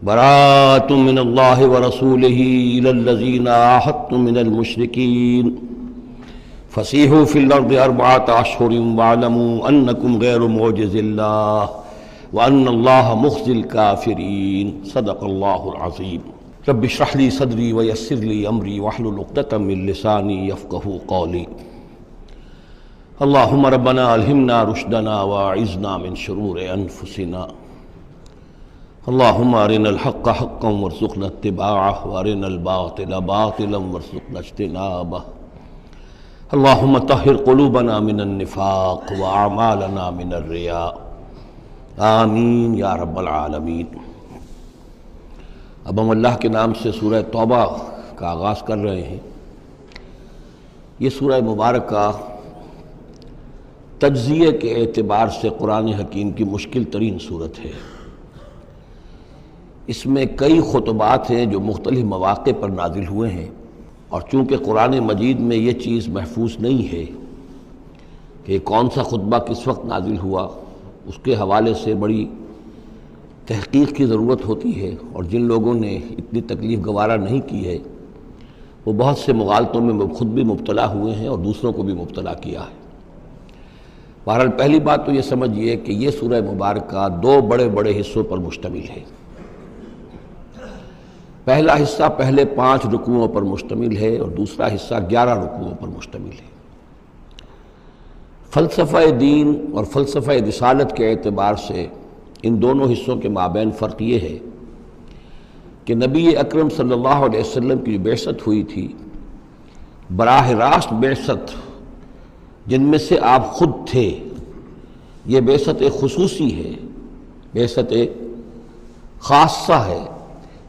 براءۃ من اللہ ورسولہ الی الذین عاہدتم من المشرکین فسیحوا فی الارض اربعۃ اشہر واعلموا انکم غیر معجز اللہ وان اللہ مخزی الکافرین صدق اللہ العظیم۔ رب اشرح لی صدری ویسر لی امری واحلل عقدۃ من لسانی یفقہوا قولی۔ اللہم ربنا الہمنا رشدنا واعذنا من شرور انفسنا۔ اللہم ارنا الحق حقا وارزقنا اتباعہ وارنا الباطل باطلا وارزقنا اجتنابہ۔ اللہم طہر قلوبنا من النفاق واعمالنا من الرياء، آمین یا رب العالمین۔ اب ہم اللہ کے نام سے سورہ توبہ کا آغاز کر رہے ہیں۔ یہ سورہ مبارکہ تجزیے کے اعتبار سے قرآن حکیم کی مشکل ترین صورت ہے۔ اس میں کئی خطبات ہیں جو مختلف مواقع پر نازل ہوئے ہیں، اور چونکہ قرآن مجید میں یہ چیز محفوظ نہیں ہے کہ کون سا خطبہ کس وقت نازل ہوا، اس کے حوالے سے بڑی تحقیق کی ضرورت ہوتی ہے، اور جن لوگوں نے اتنی تکلیف گوارا نہیں کی ہے وہ بہت سے مغالطوں میں خود بھی مبتلا ہوئے ہیں اور دوسروں کو بھی مبتلا کیا ہے۔ بہرحال پہلی بات تو یہ سمجھیے کہ یہ سورہ مبارکہ دو بڑے بڑے حصوں پر مشتمل ہے۔ پہلا حصہ پہلے 5 رکوعوں پر مشتمل ہے اور دوسرا حصہ 11 رکوعوں پر مشتمل ہے۔ فلسفہ دین اور فلسفہ رسالت کے اعتبار سے ان دونوں حصوں کے مابین فرق یہ ہے کہ نبی اکرم صلی اللہ علیہ وسلم کی جو بعثت ہوئی تھی، براہ راست بعثت جن میں سے آپ خود تھے، یہ بعثت خصوصی ہے، بعثت خاصہ ہے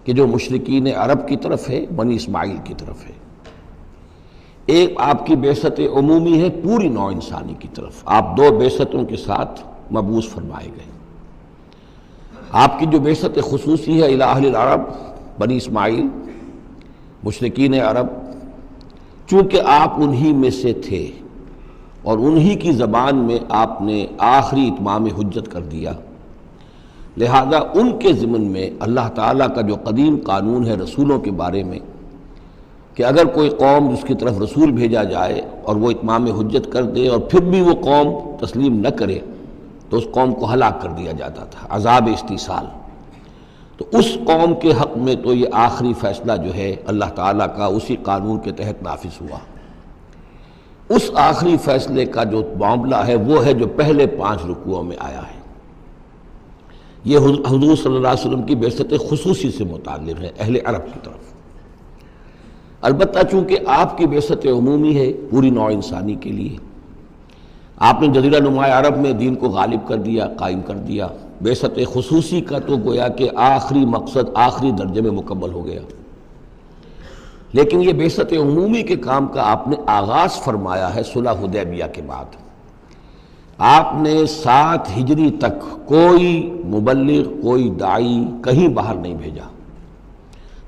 کہ جو مشرکین عرب کی طرف ہے، بنی اسماعیل کی طرف ہے۔ ایک آپ کی بعثت عمومی ہے پوری نوع انسانی کی طرف، آپ 2 بعثتوں کے ساتھ مبعوث فرمائے گئے۔ آپ کی جو بعثت خصوصی ہے الی اہل العرب، بنی اسماعیل، مشرکین عرب، چونکہ آپ انہی میں سے تھے اور انہی کی زبان میں آپ نے آخری اتمام حجت کر دیا، لہذا ان کے ضمن میں اللہ تعالیٰ کا جو قدیم قانون ہے رسولوں کے بارے میں کہ اگر کوئی قوم جس کی طرف رسول بھیجا جائے اور وہ اتمام حجت کر دے اور پھر بھی وہ قوم تسلیم نہ کرے تو اس قوم کو ہلاک کر دیا جاتا تھا، عذاب استیصال۔ تو اس قوم کے حق میں تو یہ آخری فیصلہ جو ہے اللہ تعالیٰ کا اسی قانون کے تحت نافذ ہوا۔ اس آخری فیصلے کا جو معاملہ ہے وہ ہے جو پہلے 5 رکوعوں میں آیا ہے۔ یہ حضور صلی اللہ علیہ وسلم کی بعثت خصوصی سے متعلق ہے اہل عرب کی طرف۔ البتہ چونکہ آپ کی بعثت عمومی ہے پوری نوع انسانی کے لیے، آپ نے جزیرہ نماء عرب میں دین کو غالب کر دیا، قائم کر دیا۔ بعثت خصوصی کا تو گویا کہ آخری مقصد آخری درجے میں مکمل ہو گیا، لیکن یہ بعثت عمومی کے کام کا آپ نے آغاز فرمایا ہے صلح حدیبیہ کے بعد۔ آپ نے 7 ہجری تک کوئی مبلغ، کوئی داعی کہیں باہر نہیں بھیجا،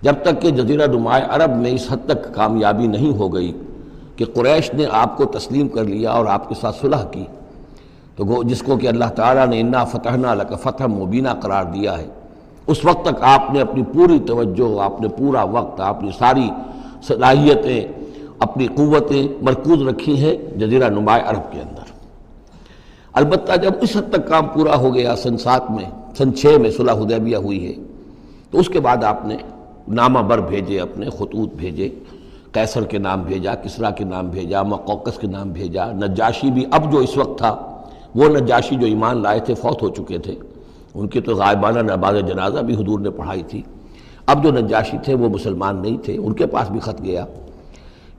جب تک کہ جزیرہ نماء عرب میں اس حد تک کامیابی نہیں ہو گئی کہ قریش نے آپ کو تسلیم کر لیا اور آپ کے ساتھ صلح کی، تو جس کو کہ اللہ تعالیٰ نے انا فتحنا لک فتحا مبینا قرار دیا ہے، اس وقت تک آپ نے اپنی پوری توجہ، آپ نے پورا وقت، اپنی ساری صلاحیتیں، اپنی قوتیں مرکوز رکھی ہیں جزیرہ نماء عرب کے اندر۔ البتہ جب اس حد تک کام پورا ہو گیا سن 7 میں، سن 6 میں صلح حدیبیہ ہوئی ہے، تو اس کے بعد آپ نے نامہ بر بھیجے، اپنے خطوط بھیجے، قیصر کے نام بھیجا، کسریٰ کے نام بھیجا، مقوقس کے نام بھیجا، نجاشی بھی اب جو اس وقت تھا، وہ نجاشی جو ایمان لائے تھے فوت ہو چکے تھے، ان کی تو غائبانہ نماز جنازہ بھی حضور نے پڑھائی تھی۔ اب جو نجاشی تھے وہ مسلمان نہیں تھے، ان کے پاس بھی خط گیا۔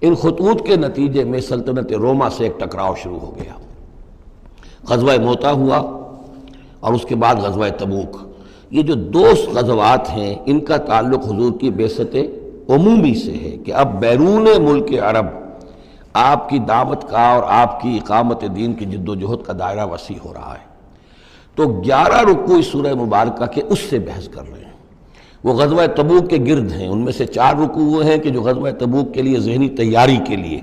ان خطوط کے نتیجے میں سلطنت روما سے ایک ٹکراؤ شروع ہو گیا۔ غزوہ موتا ہوا اور اس کے بعد غزوہ تبوک۔ یہ جو 2 غزوات ہیں ان کا تعلق حضور کی بعثت عمومی سے ہے کہ اب بیرون ملک عرب آپ کی دعوت کا اور آپ کی اقامت دین کی جد و جہد کا دائرہ وسیع ہو رہا ہے۔ تو 11 رکوع اس سورہ مبارکہ کے اس سے بحث کر رہے ہیں، وہ غزوہ تبوک کے گرد ہیں۔ ان میں سے 4 رکوع وہ ہیں کہ جو غزوہ تبوک کے لیے ذہنی تیاری کے لیے،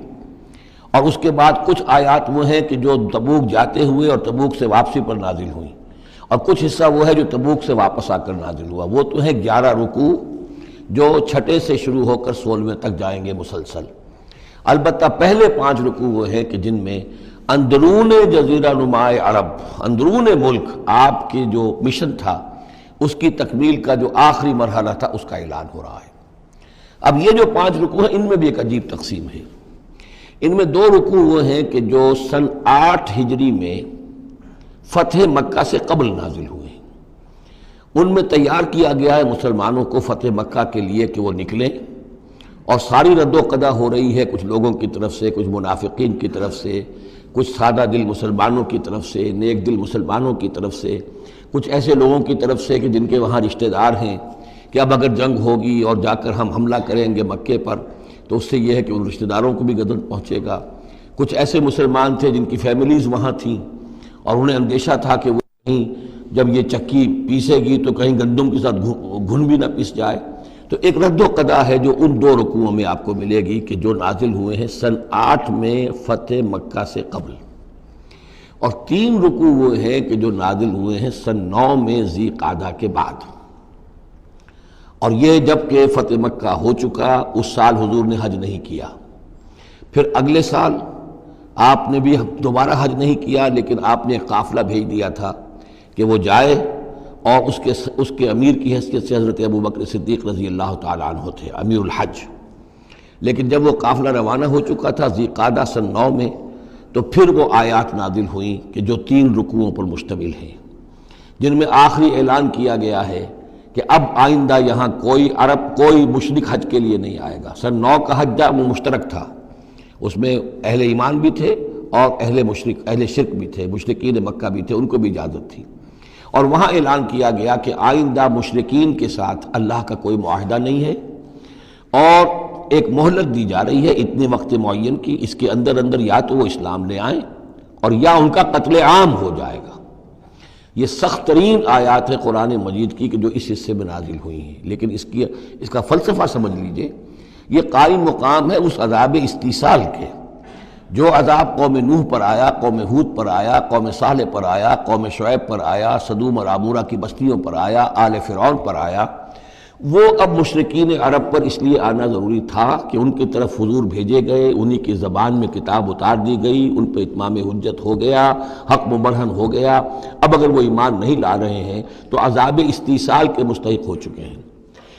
اور اس کے بعد کچھ آیات وہ ہیں کہ جو تبوک جاتے ہوئے اور تبوک سے واپسی پر نازل ہوئیں، اور کچھ حصہ وہ ہے جو تبوک سے واپس آ کر نازل ہوا، وہ تو ہیں 11 رکوع جو چھٹے سے شروع ہو کر 16ویں تک جائیں گے مسلسل۔ البتہ پہلے 5 رکوع وہ ہیں کہ جن میں اندرون جزیرہ نما عرب، اندرون ملک آپ کے جو مشن تھا اس کی تکمیل کا جو آخری مرحلہ تھا اس کا اعلان ہو رہا ہے۔ اب یہ جو 5 رکوع ہیں ان میں بھی ایک عجیب تقسیم ہے۔ ان میں 2 رکوع وہ ہیں کہ جو سن 8 ہجری میں فتح مکہ سے قبل نازل ہوئے، ان میں تیار کیا گیا ہے مسلمانوں کو فتح مکہ کے لیے کہ وہ نکلیں، اور ساری رد و قدا ہو رہی ہے کچھ لوگوں کی طرف سے، کچھ منافقین کی طرف سے، کچھ سادہ دل مسلمانوں کی طرف سے، نیک دل مسلمانوں کی طرف سے، کچھ ایسے لوگوں کی طرف سے کہ جن کے وہاں رشتہ دار ہیں کہ اب اگر جنگ ہوگی اور جا کر ہم حملہ کریں گے مکے پر تو اس سے یہ ہے کہ ان رشتہ داروں کو بھی غضب پہنچے گا۔ کچھ ایسے مسلمان تھے جن کی فیملیز وہاں تھیں اور انہیں اندیشہ تھا کہ وہ کہیں جب یہ چکی پیسے گی تو کہیں گندم کے ساتھ گھن بھی نہ پیس جائے۔ تو ایک رد و قدا ہے جو ان 2 رکوعوں میں آپ کو ملے گی کہ جو نازل ہوئے ہیں سن 8 میں فتح مکہ سے قبل، اور 3 رکوع وہ ہیں کہ جو نازل ہوئے ہیں سن 9 میں ذی قعدہ کے بعد۔ اور یہ جب کہ فتح مکہ ہو چکا، اس سال حضور نے حج نہیں کیا، پھر اگلے سال آپ نے بھی دوبارہ حج نہیں کیا، لیکن آپ نے ایک قافلہ بھیج دیا تھا کہ وہ جائے، اور اس کے امیر کی حیثیت سے حضرت ابوبکر صدیق رضی اللہ تعالیٰ عنہ تھے امیر الحج۔ لیکن جب وہ قافلہ روانہ ہو چکا تھا ذی قعدہ سن 9 میں، تو پھر وہ آیات نازل ہوئیں کہ جو 3 رکوعوں پر مشتمل ہیں، جن میں آخری اعلان کیا گیا ہے کہ اب آئندہ یہاں کوئی عرب، کوئی مشرک حج کے لیے نہیں آئے گا۔ سن 9 کا حج وہ مشترک تھا، اس میں اہل ایمان بھی تھے اور اہل شرک بھی تھے، مشرکین مکہ بھی تھے، ان کو بھی اجازت تھی۔ اور وہاں اعلان کیا گیا کہ آئندہ مشرکین کے ساتھ اللہ کا کوئی معاہدہ نہیں ہے، اور ایک مہلت دی جا رہی ہے اتنے وقت معین کی، اس کے اندر یا تو وہ اسلام لے آئیں اور یا ان کا قتل عام ہو جائے گا۔ یہ سخت ترین آیات ہے قرآن مجید کی کہ جو اس حصے میں نازل ہوئی ہیں، لیکن اس کا فلسفہ سمجھ لیجئے، یہ قائم مقام ہے اس عذاب استیصال کے جو عذاب قوم نوح پر آیا، قوم ہود پر آیا، قوم صالح پر آیا، قوم شعیب پر آیا، سدوم اور عمورہ کی بستیوں پر آیا، آل فرعون پر آیا۔ وہ اب مشرکین عرب پر اس لیے آنا ضروری تھا کہ ان کی طرف حضور بھیجے گئے، انہی کی زبان میں کتاب اتار دی گئی، ان پہ اتمام حجت ہو گیا، حق مبرہن ہو گیا۔ اب اگر وہ ایمان نہیں لا رہے ہیں تو عذاب استیصال کے مستحق ہو چکے ہیں۔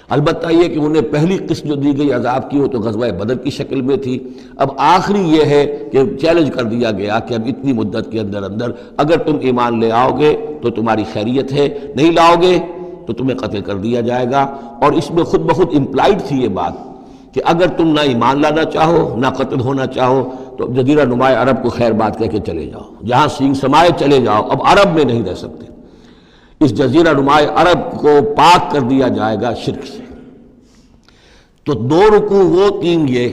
البتہ یہ کہ انہیں پہلی قسط جو دی گئی عذاب کی وہ تو غزوہ بدر کی شکل میں تھی، اب آخری یہ ہے کہ چیلنج کر دیا گیا کہ اب اتنی مدت کے اندر اگر تم ایمان لے آؤ گے تو تمہاری خیریت ہے، نہیں لاؤ گے تو تمہیں قتل کر دیا جائے گا۔ اور اس میں خود بخود امپلائڈ تھی یہ بات کہ اگر تم نہ ایمان لانا چاہو نہ قتل ہونا چاہو تو جزیرہ نما عرب کو خیر بات کہہ کے چلے جاؤ، جہاں سینگ سمائے چلے جاؤ، اب عرب میں نہیں رہ سکتے۔ اس جزیرہ نما عرب کو پاک کر دیا جائے گا شرک سے۔ تو 2 رکوع وہ 3 یہ،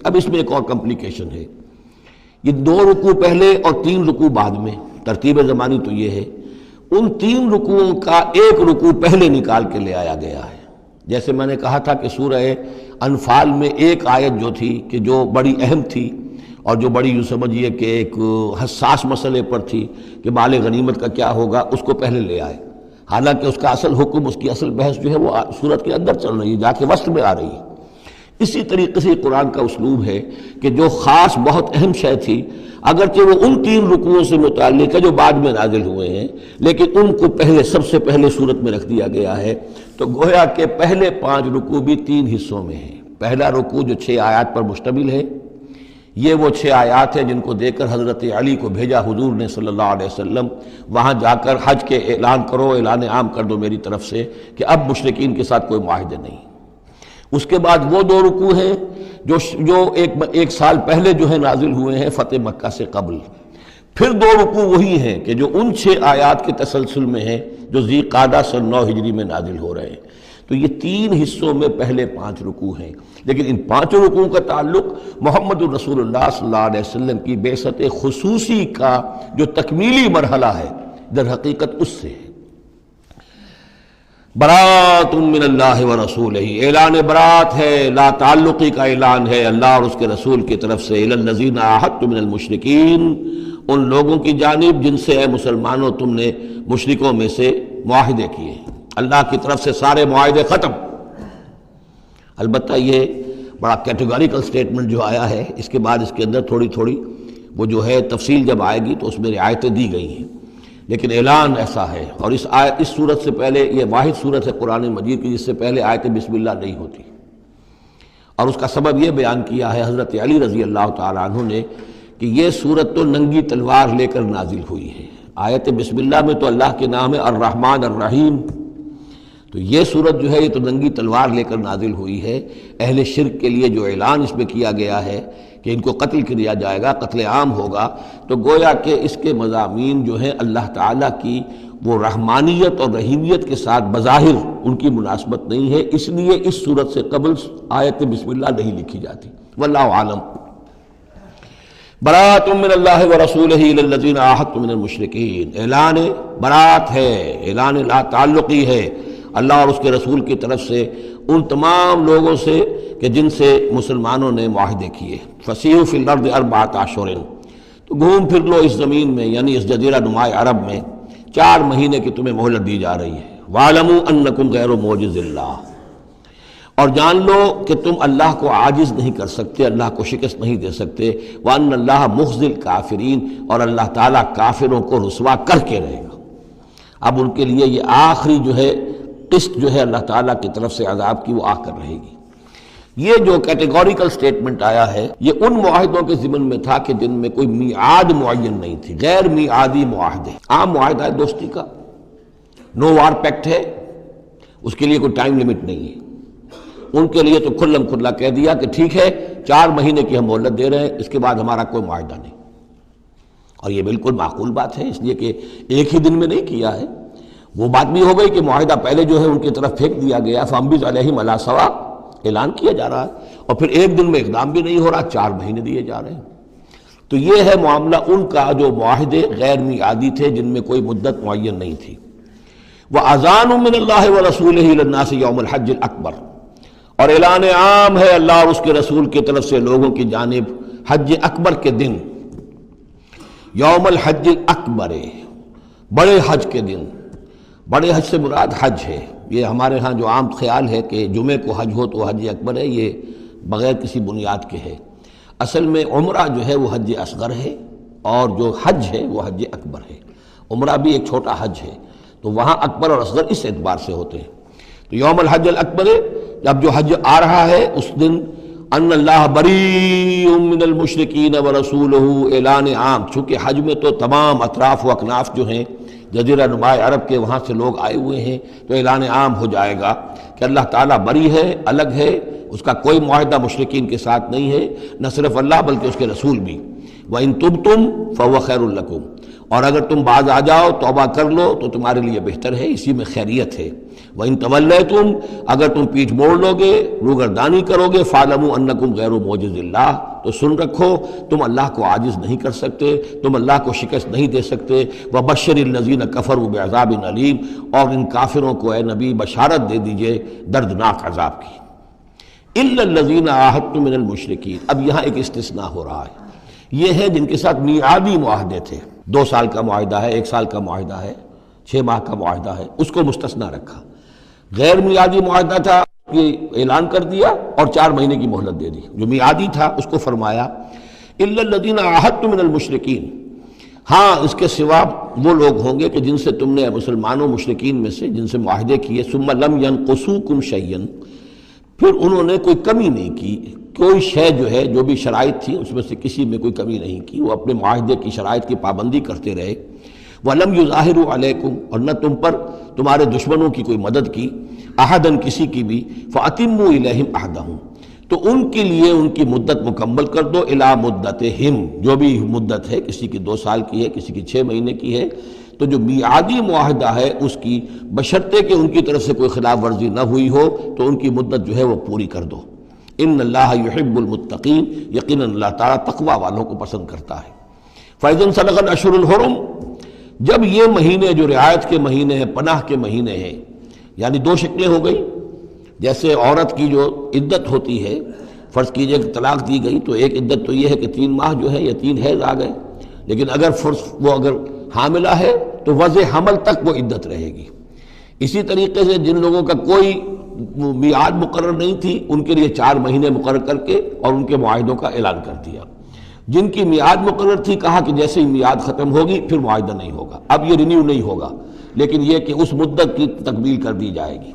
اب اس میں ایک اور کمپلیکیشن ہے، یہ 2 رکوع پہلے اور 3 رکوع بعد میں، ترتیب زمانی تو یہ ہے، ان 3 رکوعوں کا ایک رکوع پہلے نکال کے لے آیا گیا ہے۔ جیسے میں نے کہا تھا کہ سورہ انفال میں ایک آیت جو تھی کہ جو بڑی اہم تھی اور جو بڑی یوں سمجھیے کہ ایک حساس مسئلے پر تھی کہ مال غنیمت کا کیا ہوگا، اس کو پہلے لے آئے، حالانکہ اس کا اصل حکم، اس کی اصل بحث جو ہے وہ سورت کے اندر چل رہی ہے، جا کے وسط میں آ رہی ہے۔ اسی طریقے سے قرآن کا اسلوب ہے کہ جو خاص بہت اہم شے تھی، اگرچہ وہ ان 3 رکوعوں سے متعلق ہے جو بعد میں نازل ہوئے ہیں، لیکن ان کو پہلے سب سے پہلے صورت میں رکھ دیا گیا ہے۔ تو گویا کہ پہلے 5 رکوع بھی 3 حصوں میں ہیں۔ پہلا رکوع جو 6 آیات پر مشتمل ہے، یہ وہ 6 آیات ہیں جن کو دے کر حضرت علی کو بھیجا حضور نے صلی اللہ علیہ وسلم، وہاں جا کر حج کے اعلان کرو، اعلان عام کر دو میری طرف سے کہ اب مشرکین کے ساتھ کوئی معاہدے نہیں۔ اس کے بعد وہ 2 رکوع ہیں جو ایک سال پہلے جو ہے نازل ہوئے ہیں فتح مکہ سے قبل۔ پھر 2 رکوع وہی ہیں کہ جو ان 6 آیات کے تسلسل میں ہیں جو ذی قعدہ سن 9 ہجری میں نازل ہو رہے ہیں۔ تو یہ 3 حصوں میں پہلے 5 رکوع ہیں، لیکن ان 5 رکوعوں کا تعلق محمد الرسول اللہ صلی اللہ علیہ وسلم کی بعثت خصوصی کا جو تکمیلی مرحلہ ہے در حقیقت اس سے ہے۔ برات من اللہ ورسولہ، اعلان برات ہے، لا تعلقی کا اعلان ہے اللہ اور اس کے رسول کی طرف سے، الی الذین عاہدتم من المشرکین، ان لوگوں کی جانب جن سے اے مسلمانوں تم نے مشرکوں میں سے معاہدے کیے. اللہ کی طرف سے سارے معاہدے ختم. البتہ یہ بڑا کیٹیگوریکل سٹیٹمنٹ جو آیا ہے، اس کے بعد اس کے اندر تھوڑی تھوڑی وہ جو ہے تفصیل جب آئے گی تو اس میں رعایتیں دی گئی ہیں، لیکن اعلان ایسا ہے. اور اس صورت سے پہلے یہ واحد صورت ہے قرآن مجید کی جس سے پہلے آیت بسم اللہ نہیں ہوتی. اور اس کا سبب یہ بیان کیا ہے حضرت علی رضی اللہ تعالیٰ عنہ نے کہ یہ صورت تو ننگی تلوار لے کر نازل ہوئی ہے. آیت بسم اللہ میں تو اللہ کے نام ہے الرحمن الرحیم، تو یہ صورت جو ہے یہ تو ننگی تلوار لے کر نازل ہوئی ہے. اہل شرک کے لیے جو اعلان اس میں کیا گیا ہے کہ ان کو قتل کیا جائے گا، قتل عام ہوگا، تو گویا کہ اس کے مضامین جو ہیں اللہ تعالیٰ کی وہ رحمانیت اور رحیمیت کے ساتھ بظاہر ان کی مناسبت نہیں ہے، اس لیے اس صورت سے قبل آیت بسم اللہ نہیں لکھی جاتی. واللہ عالم. برات من اللہ ورسولہ الی الذین عاہدتم من المشرکین. اعلان برات ہے، اعلان لا تعلقی ہے اللہ اور اس کے رسول کی طرف سے ان تمام لوگوں سے کہ جن سے مسلمانوں نے معاہدے کیے. فسیحوا فی الارض اربعۃ اشہر، تو گھوم پھر لو اس زمین میں یعنی اس جزیرہ نما عرب میں 4 مہینے کی تمہیں مہلت دی جا رہی ہے. وَاعْلَمُوا أَنَّكُمْ غَيْرُ مُعْجِزِ اللَّهِ، اور جان لو کہ تم اللہ کو عاجز نہیں کر سکتے، اللہ کو شکست نہیں دے سکتے. وَأَنَّ اللَّهَ مُخْزِي الْكَافِرِينَ، اور اللہ تعالیٰ کافروں کو رسوا کر کے رہے گا. اب ان کے لیے یہ آخری جو ہے قسط جو ہے اللہ تعالیٰ کی طرف سے عذاب کی وہ آ کر رہے گی. یہ جو کیٹیگوریکل سٹیٹمنٹ آیا ہے یہ ان معاہدوں کے ضمن میں تھا کہ جن میں کوئی میعاد معین نہیں تھی، غیر میعادی معاہدے. عام معاہدہ ہے دوستی کا، نو وار پیکٹ ہے، اس کے لیے کوئی ٹائم لمٹ نہیں ہے. ان کے لیے تو کھلم کھلا کہہ دیا کہ ٹھیک ہے 4 مہینے کی ہم مہلت دے رہے ہیں، اس کے بعد ہمارا کوئی معاہدہ نہیں. اور یہ بالکل معقول بات ہے، اس لیے کہ ایک ہی دن میں نہیں کیا ہے. وہ بات بھی ہو گئی کہ معاہدہ پہلے جو ہے ان کی طرف پھینک دیا گیا، فَأَنبِذْ عَلَيْهِمْ عَلَىٰ سَوَاءٍ اعلان کیا جا رہا ہے، اور پھر ایک دن میں اقدام بھی نہیں ہو رہا، 4 مہینے دیے جا رہے ہیں. تو یہ ہے معاملہ ان کا جو معاہدے غیر میعادی تھے جن میں کوئی مدت معین نہیں تھی. وَأَذَانٌ مِّنَ اللَّهِ وَرَسُولِهِ إِلَى النَّاسِ يَوْمَ الْحَجِّ الْأَكْبَرِ، اور اعلان عام ہے اللہ اور اس کے رسول کی طرف سے لوگوں کی جانب حج اکبر کے دن. یوم الحج الاکبر، بڑے حج کے دن. بڑے حج سے مراد حج ہے. یہ ہمارے ہاں جو عام خیال ہے کہ جمعے کو حج ہو تو حج اکبر ہے، یہ بغیر کسی بنیاد کے ہے. اصل میں عمرہ جو ہے وہ حج اصغر ہے، اور جو حج ہے وہ حج اکبر ہے. عمرہ بھی ایک چھوٹا حج ہے، تو وہاں اکبر اور اصغر اس اعتبار سے ہوتے ہیں. تو یوم الحج الاکبر، جب جو حج آ رہا ہے اس دن ان اللہ بریء من المشرکین ورسولہ، اعلان عام. چونکہ حج میں تو تمام اطراف و اکناف جو ہیں جزیرہ نما عرب کے وہاں سے لوگ آئے ہوئے ہیں، تو اعلان عام ہو جائے گا کہ اللہ تعالیٰ بری ہے، الگ ہے، اس کا کوئی معاہدہ مشرکین کے ساتھ نہیں ہے، نہ صرف اللہ بلکہ اس کے رسول بھی. وَإِن تُبْتُمْ فَهُوَ خَيْرٌ لَكُمْ، اور اگر تم باز آ جاؤ، توبہ کر لو تو تمہارے لیے بہتر ہے، اسی میں خیریت ہے. وَإِن تَوَلَّيْتُمْ، اگر تم پیٹھ موڑ لو گے، روگردانی کرو گے، فَاعْلَمُوا أَنَّكُمْ غَيْرُ مُعْجِزِ اللَّهِ، تو سن رکھو تم اللہ کو عاجز نہیں کر سکتے، تم اللہ کو شکست نہیں دے سکتے. وَبَشِّرِ الَّذِينَ كَفَرُوا بِعَذَابٍ أَلِيمٍ، اور ان کافروں کو اے نبی بشارت دے دیجئے دردناک عذاب کی. إِلَّا الَّذِينَ عَاهَدتُّم مِّنَ الْمُشْرِكِينَ، اب یہاں ایک استثناء ہو رہا ہے. یہ ہے جن کے ساتھ میعادی معاہدے تھے، 2 سال کا معاہدہ ہے، 1 سال کا معاہدہ ہے، 6 ماہ کا معاہدہ ہے، اس کو مستثنیٰ رکھا. غیر میعادی معاہدہ تھا، یہ اعلان کر دیا اور 4 مہینے کی مہلت دے دی. جو میعادی تھا اس کو فرمایا إِلَّا الَّذِينَ عَاهَدتُّم مِّنَ الْمُشْرِكِينَ، ہاں اس کے سوا وہ لوگ ہوں گے کہ جن سے تم نے مسلمانوں مشرکین میں سے جن سے معاہدے کیے. ثُمَّ لَمْ يَنْقُصُوكُمْ شَيْئًا، پھر انہوں نے کوئی کمی نہیں کی، کوئی شے جو ہے جو بھی شرائط تھی اس میں سے کسی میں کوئی کمی نہیں کی، وہ اپنے معاہدے کی شرائط کی پابندی کرتے رہے. وَلَمْ يُظَاهِرُوا عَلَيْكُمْ، اور نہ تم پر تمہارے دشمنوں کی کوئی مدد کی. احدن، کسی کی بھی. فَأَتِمُّوا إِلَيْهِمْ عَهْدَهُمْ، تو ان کے لیے ان کی مدت مکمل کر دو. إِلَى مُدَّتِهِمْ، جو بھی مدت ہے، کسی کی 2 سال کی ہے، کسی کی 6 مہینے کی ہے. تو جو میعادی معاہدہ ہے اس کی بشرطے کہ ان کی طرف سے کوئی خلاف ورزی نہ ہوئی ہو تو ان کی مدت جو ہے وہ پوری کر دو. ان اللہ یحب المتقین، یقیناً اللہ تعالیٰ تقوی والوں کو پسند کرتا ہے. فَإِذَا انْسَلَخَ الْأَشْهُرُ الْحُرُمُ، جب یہ مہینے جو رعایت کے مہینے ہیں، پناہ کے مہینے ہیں، یعنی 2 شکلیں ہو گئی. جیسے عورت کی جو عدت ہوتی ہے، فرض کیجئے کہ طلاق دی گئی تو ایک عدت تو یہ ہے کہ 3 ماہ جو ہے یا 3 حیض آ گئے، لیکن اگر وہ اگر حاملہ ہے تو وضع حمل تک وہ عدت رہے گی۔ اسی طریقے سے جن لوگوں کا کوئی میعاد مقرر نہیں تھی ان کے لیے 4 مہینے مقرر کر کے اور ان کے معاہدوں کا اعلان کر دیا۔ جن کی میعاد مقرر تھی کہا کہ جیسے ہی میعاد ختم ہوگی پھر معاہدہ نہیں ہوگا، اب یہ رینیو نہیں ہوگا، لیکن یہ کہ اس مدت کی تکمیل کر دی جائے گی۔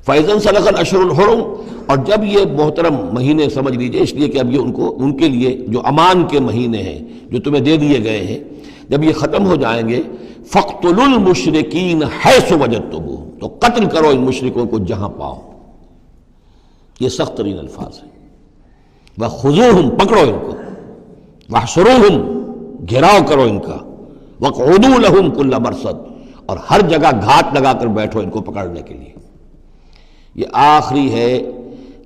فَإِذَا انْسَلَخَ الْأَشْهُرُ الْحُرُمُ، اور جب یہ محترم مہینے سمجھ لیجئے، اس لیے کہ اب یہ ان کے لیے جو امان کے مہینے ہیں جو تمہیں دے دیے گئے ہیں، جب یہ ختم ہو جائیں گے فَاقْتُلُوا الْمُشْرِكِينَ حَيْثُ وَجَدتُّمُوهُمْ، تو قتل کرو ان مشرکوں کو جہاں پاؤ۔ یہ سخت ترین الفاظ ہیں۔ وَخُذُوهُمْ، پکڑو ان کو، وَاحْصُرُوهُمْ، گھیراؤ کرو ان کا، وَاقْعُدُوا لَهُمْ كُلَّ مَرْصَدٍ، اور ہر جگہ گھات لگا کر بیٹھو ان کو پکڑنے کے لیے۔ یہ آخری ہے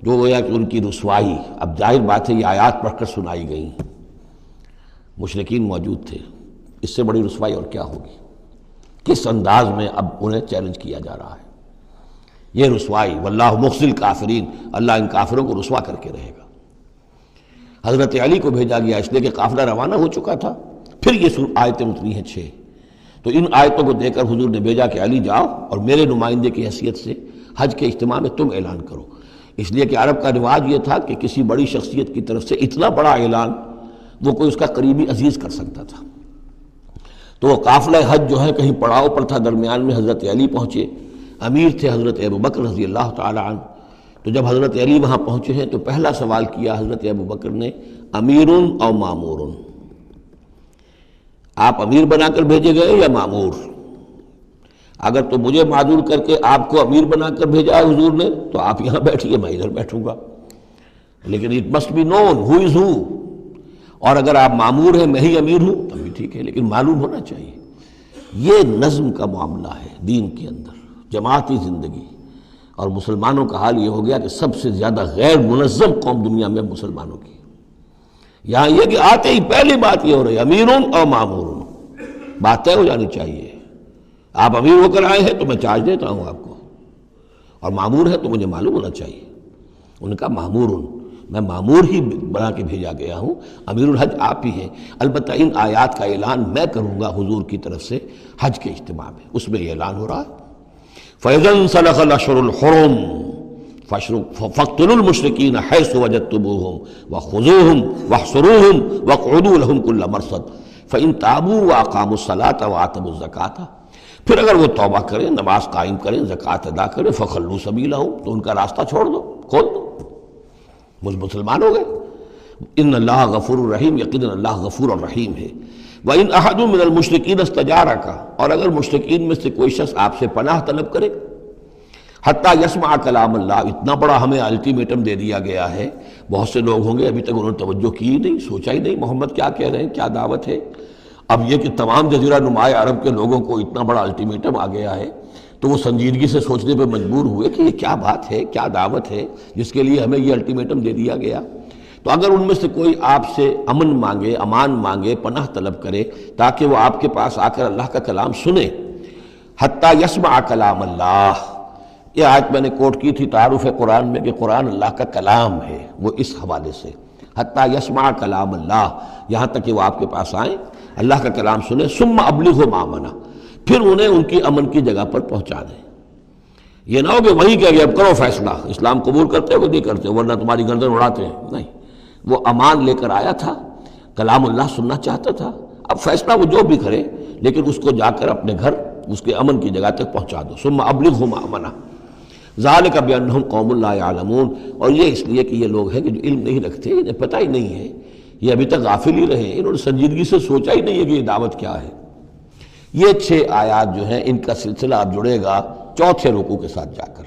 جو گویا کہ ان کی رسوائی، اب ظاہر بات ہے یہ آیات پڑھ کر سنائی گئیں، مشرکین موجود تھے، اس سے بڑی رسوائی اور کیا ہوگی؟ کس انداز میں اب انہیں چیلنج کیا جا رہا ہے؟ یہ رسوائی، واللہ مخزی الکافرین، اللہ ان کافروں کو رسوا کر کے رہے گا۔ حضرت علی کو بھیجا گیا اس لیے کہ قافلہ روانہ ہو چکا تھا، پھر یہ آیتیں اتری ہیں 6، تو ان آیتوں کو دے کر حضور نے بھیجا کہ علی جاؤ اور میرے نمائندے کی حیثیت سے حج کے اجتماع میں تم اعلان کرو، اس لیے کہ عرب کا رواج یہ تھا کہ کسی بڑی شخصیت کی طرف سے اتنا بڑا اعلان وہ کوئی اس کا قریبی عزیز کر سکتا تھا۔ تو وہ قافلہ حج جو ہے کہیں پڑاؤ پر تھا، درمیان میں حضرت علی پہنچے، امیر تھے حضرت ابوبکر رضی اللہ تعالی عنہ۔ تو جب حضرت علی وہاں پہنچے ہیں تو پہلا سوال کیا حضرت ابوبکر نے، امیر او مامور، آپ امیر بنا کر بھیجے گئے یا مامور؟ اگر تو مجھے معذور کر کے آپ کو امیر بنا کر بھیجا ہے حضور نے تو آپ یہاں بیٹھیے، میں ادھر بیٹھوں گا، لیکن اٹ مسٹ بی نون ہو از ہو، اور اگر آپ مامور ہیں میں ہی امیر ہوں تب بھی ٹھیک ہے، لیکن معلوم ہونا چاہیے۔ یہ نظم کا معاملہ ہے دین کے اندر، جماعتی زندگی، اور مسلمانوں کا حال یہ ہو گیا کہ سب سے زیادہ غیر منظم قوم دنیا میں مسلمانوں کی۔ یہاں یہ کہ آتے ہی پہلی بات یہ ہو رہی ہے امیرون اور مامورون، بات طے ہو جانی چاہیے۔ آپ امیر ہو کر آئے ہیں تو میں چارج دیتا ہوں آپ کو، اور مامور ہے تو مجھے معلوم ہونا چاہیے۔ ان کا مامورن، میں مامور ہی بنا کے بھیجا گیا ہوں، امیر الحج آپ ہی ہیں، البتہ ان آیات کا اعلان میں کروں گا حضور کی طرف سے حج کے اجتماع میں، اس میں یہ اعلان ہو رہا ہے۔ فَإِذَا انْسَلَخَ الْأَشْهُرُ الْحُرُمُ فَاقْتُلُوا الْمُشْرِكِينَ حَيْثُ وَجَدتُّمُوهُمْ وَخُذُوهُمْ وَاحْصُرُوهُمْ وَاقْعُدُوا لَهُمْ كُلَّ مَرْصَدٍ فَإِنْ تَابُوا وَأَقَامُوا الصَّلَاةَ وَآتَوُا الزَّكَاةَ، پھر اگر وہ توبہ کریں، نماز قائم کریں، زکوٰۃ ادا کریں، فَخَلُّوا سَبِيلَهُمْ، تو ان کا راستہ چھوڑ دو، کھول دو، مسلمان ہو گئے۔ ان اللہ غفور الرحیم، یقیناً اللہ غفور الرحیم ہے۔ وَإِنْ أَحَدٌ مِّنَ الْمُشْرِكِينَ اسْتَجَارَكَ، اور اگر مشرکین میں سے کوئی شخص آپ سے پناہ طلب کرے، حتیٰ یسمع کلام اللہ، اتنا بڑا ہمیں الٹیمیٹم دے دیا گیا ہے، بہت سے لوگ ہوں گے ابھی تک انہوں نے توجہ کی نہیں، سوچا ہی نہیں محمد کیا کہہ رہے ہیں، کیا دعوت ہے۔ اب یہ کہ تمام جزیرہ نماء عرب کے لوگوں کو اتنا بڑا الٹیمیٹم آ گیا ہے تو وہ سنجیدگی سے سوچنے پہ مجبور ہوئے کہ یہ کیا بات ہے، کیا دعوت ہے جس کے لیے ہمیں یہ الٹیمیٹم دے دیا گیا۔ تو اگر ان میں سے کوئی آپ سے امن مانگے، امان مانگے، پناہ طلب کرے تاکہ وہ آپ کے پاس آ کر اللہ کا کلام سنے، حتیٰ یسمع کلام اللہ، یہ آیت میں نے کوٹ کی تھی تعارف قرآن میں کہ قرآن اللہ کا کلام ہے، وہ اس حوالے سے حتیٰ یسمع کلام اللہ، یہاں تک کہ وہ آپ کے پاس آئیں، اللہ کا کلام سنیں، ثم ابلغہ مامنا، پھر انہیں ان کی امن کی جگہ پر پہنچا دیں۔ یہ نہ ہو کہ وہیں کہہ گیا اب کرو فیصلہ، اسلام قبول کرتے ہو کہ نہیں کرتے، ورنہ تمہاری گردن اڑاتے ہیں، نہیں، وہ امان لے کر آیا تھا، کلام اللہ سننا چاہتا تھا، اب فیصلہ وہ جو بھی کرے لیکن اس کو جا کر اپنے گھر اس کے امن کی جگہ تک پہنچا دو۔ ثم ابلغہ مامنا ذالک بانہم قوم لا یعلمون، اور یہ اس لیے کہ یہ لوگ ہیں کہ جو علم نہیں رکھتے، انہیں پتہ ہی نہیں ہے، یہ ابھی تک غافل ہی رہے، انہوں نے سنجیدگی سے سوچا ہی نہیں ہے کہ یہ دعوت کیا ہے۔ یہ 6 آیات جو ہیں ان کا سلسلہ اب جڑے گا چوتھے رکوع کے ساتھ جا کر۔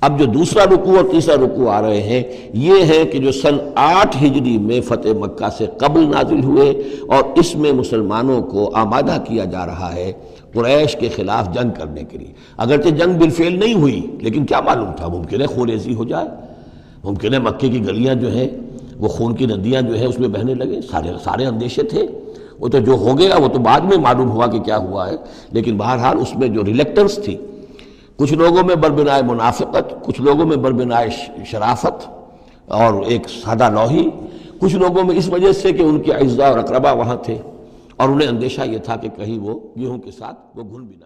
اب جو دوسرا رکوع اور تیسرا رکوع آ رہے ہیں یہ ہے کہ جو سن 8 ہجری میں فتح مکہ سے قبل نازل ہوئے، اور اس میں مسلمانوں کو آمادہ کیا جا رہا ہے قریش کے خلاف جنگ کرنے کے لیے۔ اگرچہ جنگ بالفعل نہیں ہوئی لیکن کیا معلوم تھا، ممکن ہے خون ریزی ہو جائے، ممکن ہے مکے کی گلیاں جو ہیں وہ خون کی ندیاں جو ہیں اس میں بہنے لگے، سارے اندیشے تھے۔ وہ تو جو ہو گیا وہ تو بعد میں معلوم ہوا کہ کیا ہوا ہے، لیکن بہرحال اس میں جو ریلیکٹنس تھی، کچھ لوگوں میں بربنائے منافقت، کچھ لوگوں میں بربنائے شرافت اور ایک سادہ لوحی، کچھ لوگوں میں اس وجہ سے کہ ان کے اعزاء اور اقربا وہاں تھے اور انہیں اندیشہ یہ تھا کہ کہیں وہ گیہوں کے ساتھ وہ گھل بھی نہ